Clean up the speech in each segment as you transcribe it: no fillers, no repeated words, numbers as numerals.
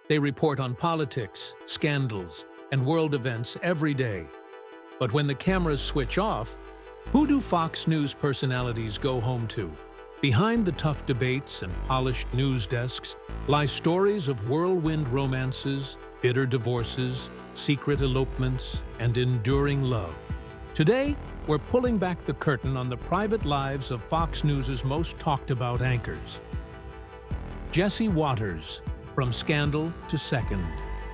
They report on politics, scandals, and world events every day. But when the cameras switch off, who do Fox News personalities go home to? Behind the tough debates and polished news desks lie stories of whirlwind romances, bitter divorces, secret elopements, and enduring love. Today, we're pulling back the curtain on the private lives of Fox News' most talked-about anchors. Jesse Watters, from scandal to second.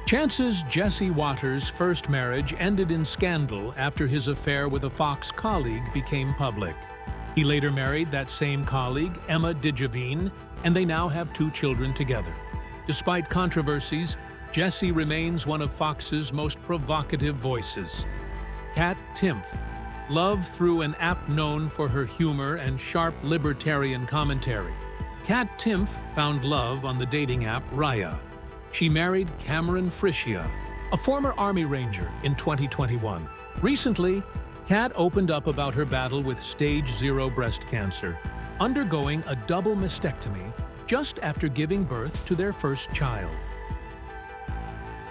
Chances Jesse Watters' first marriage ended in scandal after his affair with a Fox colleague became public. He later married that same colleague, Emma Digevine, and they now have 2 children together. Despite controversies, Jesse remains one of Fox's most provocative voices. Kat Timpf, loved through an app known for her humor and sharp libertarian commentary. Kat Timpf found love on the dating app Raya. She married Cameron Frischia, a former Army Ranger, in 2021. Recently, Kat opened up about her battle with stage 0 breast cancer, undergoing a double mastectomy just after giving birth to their first child.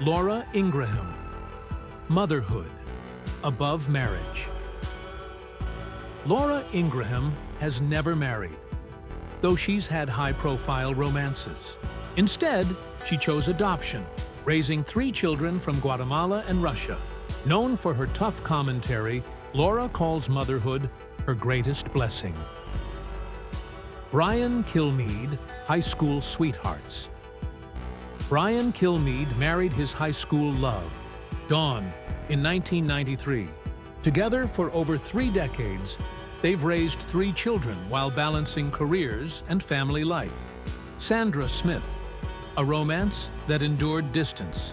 Laura Ingraham, motherhood, above marriage. Laura Ingraham has never married, though she's had high-profile romances. Instead, she chose adoption, raising 3 children from Guatemala and Russia. Known for her tough commentary, Laura calls motherhood her greatest blessing. Brian Kilmeade, high school sweethearts. Brian Kilmeade married his high school love, Dawn, in 1993. Together for over 3 decades, they've raised 3 children while balancing careers and family life. Sandra Smith, a romance that endured distance.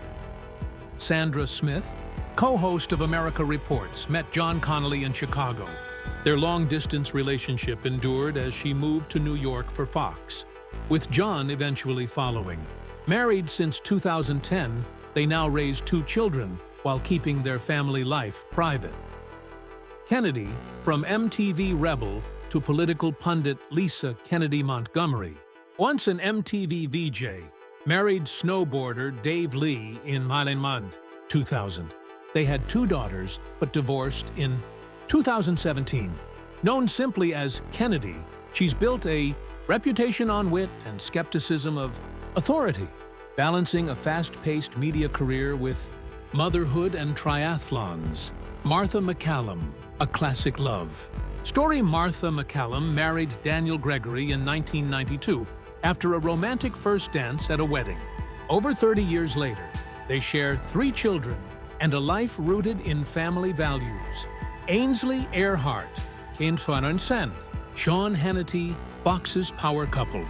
Sandra Smith, co-host of America Reports, met John Connolly in Chicago. Their long-distance relationship endured as she moved to New York for Fox, with John eventually following. Married since 2010, they now raise 2 children while keeping their family life private. Kennedy, from MTV Rebel to political pundit Lisa Kennedy Montgomery, once an MTV VJ, married snowboarder Dave Lee in Malignmund, 2000. They had 2 daughters, but divorced in 2017. Known simply as Kennedy, she's built a reputation on wit and skepticism of authority, balancing a fast-paced media career with motherhood and triathlons. Martha McCallum, a classic love story. Martha McCallum married Daniel Gregory in 1992 after a romantic first dance at a wedding. Over 30 years later, they share 3 children and a life rooted in family values. Ainsley Earhardt, Kane Swanson, Sean Hannity, Fox's power couple.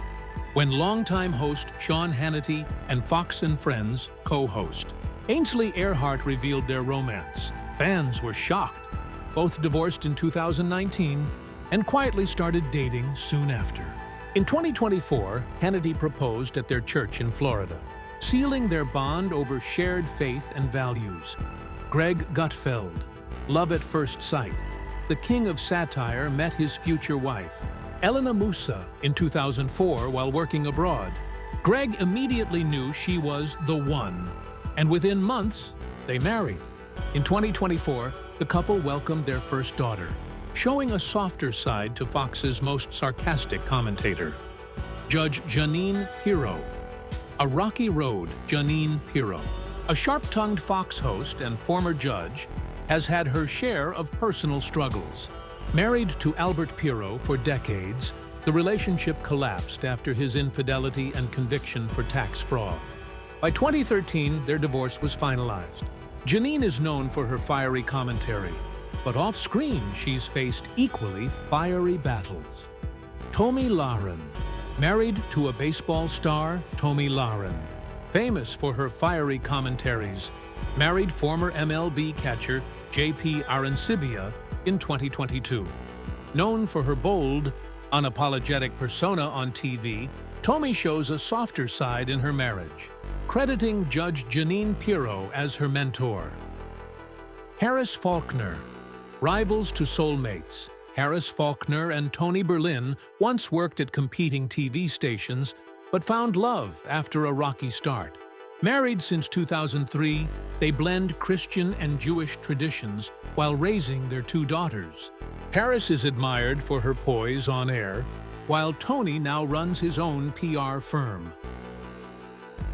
When longtime host Sean Hannity and Fox and Friends co-host, Ainsley Earhardt revealed their romance. Fans were shocked. Both divorced in 2019 and quietly started dating soon after. In 2024, Hannity proposed at their church in Florida, sealing their bond over shared faith and values. Greg Gutfeld, love at first sight. The king of satire met his future wife, Elena Musa, in 2004 while working abroad. Greg immediately knew she was the one, and within months, they married. In 2024, the couple welcomed their first daughter, showing a softer side to Fox's most sarcastic commentator. Judge Jeanine Pirro. A rocky road, Jeanine Pirro, a sharp-tongued Fox host and former judge, has had her share of personal struggles. Married to Albert Pirro for decades, the relationship collapsed after his infidelity and conviction for tax fraud. By 2013, their divorce was finalized. Jeanine is known for her fiery commentary, but off-screen she's faced equally fiery battles. Tomi Lahren. Married to a baseball star, Tomi Lahren, famous for her fiery commentaries, married former MLB catcher J.P. Arancibia in 2022. Known for her bold, unapologetic persona on TV, Tomi shows a softer side in her marriage, crediting Judge Jeanine Pirro as her mentor. Harris Faulkner. Rivals to soulmates, Harris Faulkner and Tony Berlin once worked at competing TV stations, but found love after a rocky start. Married since 2003, they blend Christian and Jewish traditions while raising their 2 daughters. Paris is admired for her poise on air, while Tony now runs his own PR firm.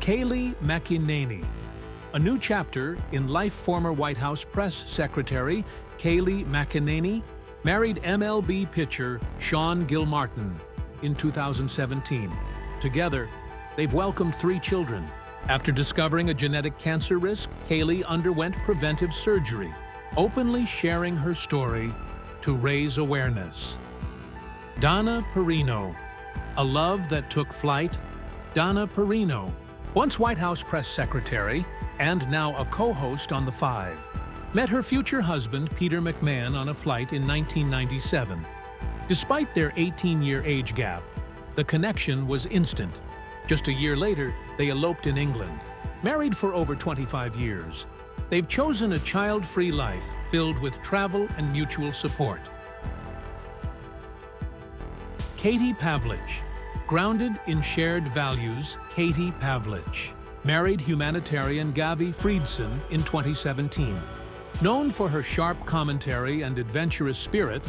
Kayleigh McEnany. A new chapter in life. Former White House press secretary Kayleigh McEnany married MLB pitcher Sean Gilmartin in 2017. Together, they've welcomed 3 children. After discovering a genetic cancer risk, Kayleigh underwent preventive surgery, openly sharing her story to raise awareness. Donna Perino. A love that took flight. Donna Perino, once White House press secretary and now a co-host on The Five, met her future husband Peter McMahon on a flight in 1997. Despite their 18-year age gap, the connection was instant. Just a year later, they eloped in England. Married for over 25 years, they've chosen a child-free life filled with travel and mutual support. Katie Pavlich. Grounded in shared values, Katie Pavlich married humanitarian Gaby Friedson in 2017. Known for her sharp commentary and adventurous spirit,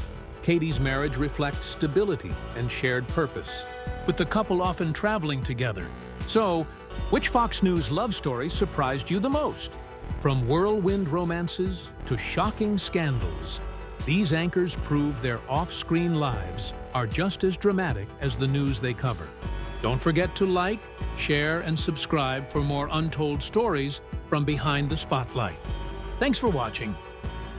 Katie's marriage reflects stability and shared purpose, with the couple often traveling together. So, which Fox News love story surprised you the most? From whirlwind romances to shocking scandals, these anchors prove their off-screen lives are just as dramatic as the news they cover. Don't forget to like, share, and subscribe for more untold stories from behind the spotlight. Thanks for watching.